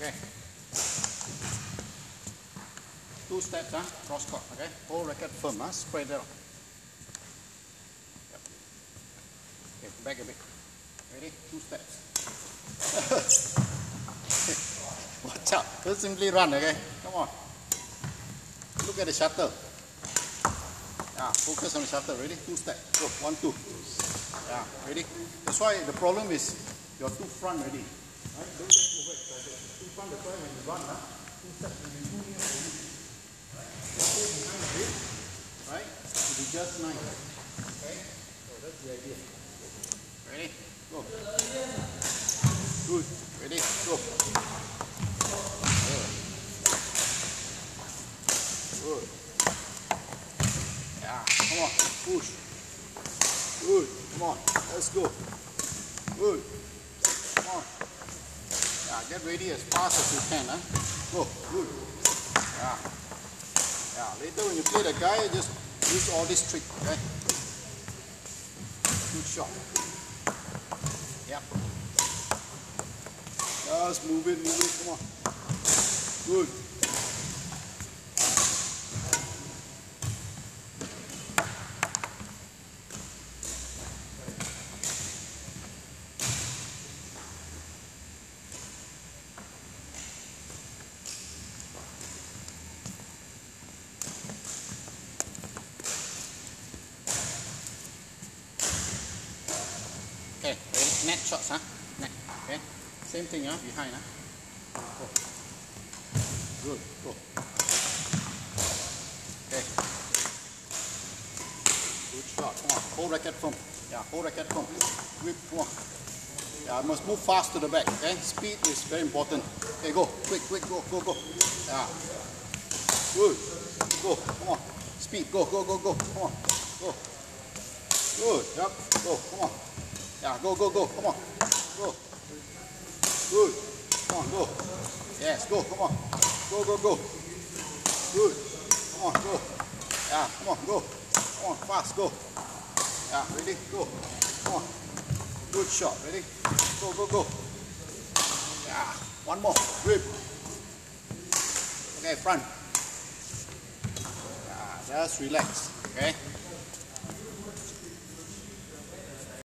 Okay. 2 steps, cross court, okay? Hold racket firm, spread it out. Yep. Okay, back a bit. Ready? 2 steps. Watch out. Just simply run, okay? Come on. Look at the shuttle. Yeah, focus on the shuttle. Ready? 2 steps. Go. 1, 2. Yeah, ready? That's why the problem is you're too front ready. Right? Don't get overexcited. Too front, that's why when you run, 2 steps will be too near for you. Right? Stay behind a bit. Right? It'll be just nice. Okay? So that's the idea. Ready? Go. Good. Ready? Go. Good. Good. Yeah, come on. Push. Good. Come on. Let's go. Good. Come on. Yeah, get ready as fast as you can. Go. Good. Yeah. Yeah. Later when you play the guy, just use all this trick. Okay? Good shot. Yep. Just move it. Come on. Good. Okay, ready? Net shots, Net. Okay. Same thing, behind, Go. Good. Go. Okay. Good shot. Come on. Hold racket firm. Yeah, hold racket firm. Whip. Come on. Yeah, I must move fast to the back. Okay. Speed is very important. Okay, go. Quick. Go. Yeah. Good. Go. Come on. Speed. Go. Come on. Go. Good. Yep. Go. Come on. Yeah, go. Come on. Go. Good. Come on, go. Yes, go. Come on. Go. Good. Come on, go. Yeah, come on, go. Come on, fast, go. Yeah, ready? Go. Come on. Good shot. Ready? Go. Yeah, one more. Grip. Okay, front. Yeah, just relax. Okay.